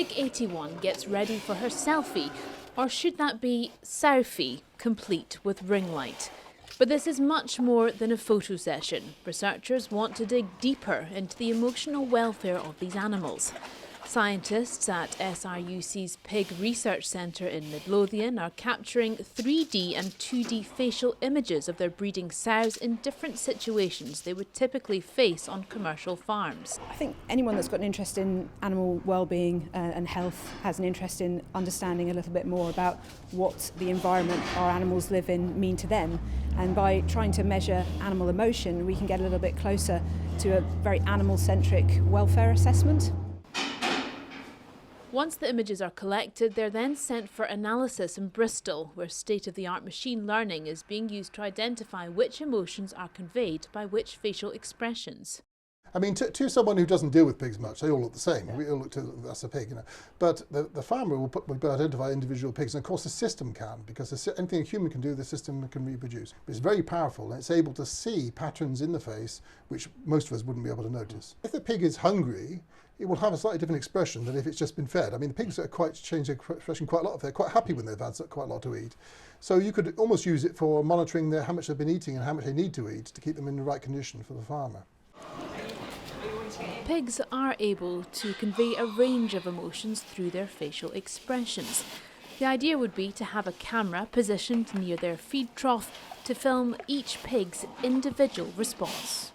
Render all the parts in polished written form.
Pig 81 gets ready for her selfie, or should that be Southie, complete with ring light. But this is much more than a photo session. Researchers want to dig deeper into the emotional welfare of these animals. Scientists at SRUC's Pig Research Centre in Midlothian are capturing 3D and 2D facial images of their breeding sows in different situations they would typically face on commercial farms. I think anyone that's got an interest in animal well-being and health has an interest in understanding a little bit more about what the environment our animals live in mean to them. And by trying to measure animal emotion, we can get a little bit closer to a very animal-centric welfare assessment. Once the images are collected, they're then sent for analysis in Bristol, where state-of-the-art machine learning is being used to identify which emotions are conveyed by which facial expressions. I mean, to someone who doesn't deal with pigs much, they all look the same. Yeah. We all look to that's a pig, you know. But the farmer will identify individual pigs, and of course the system can, because anything a human can do, the system can reproduce. But it's very powerful, and it's able to see patterns in the face which most of us wouldn't be able to notice. If the pig is hungry, it will have a slightly different expression than if it's just been fed. I mean, the pigs change their expression quite a lot. They're quite happy when they've had quite a lot to eat. So you could almost use it for monitoring how much they've been eating and how much they need to eat to keep them in the right condition for the farmer. Pigs are able to convey a range of emotions through their facial expressions. The idea would be to have a camera positioned near their feed trough to film each pig's individual response.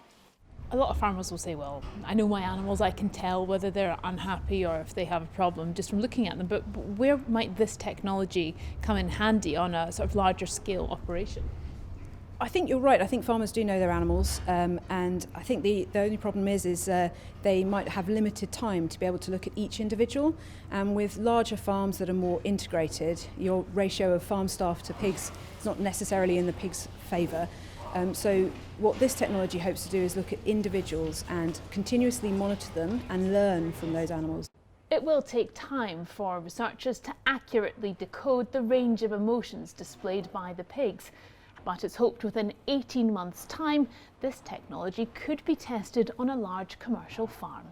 A lot of farmers will say, well, I know my animals, I can tell whether they're unhappy or if they have a problem just from looking at them, but where might this technology come in handy on a sort of larger scale operation? I think you're right. I think farmers do know their animals, and I think the only problem is they might have limited time to be able to look at each individual. And with larger farms that are more integrated, your ratio of farm staff to pigs is not necessarily in the pig's favour. So what this technology hopes to do is look at individuals and continuously monitor them and learn from those animals. It will take time for researchers to accurately decode the range of emotions displayed by the pigs. But it's hoped within 18 months' time, this technology could be tested on a large commercial farm.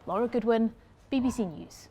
Laura Goodwin, BBC News.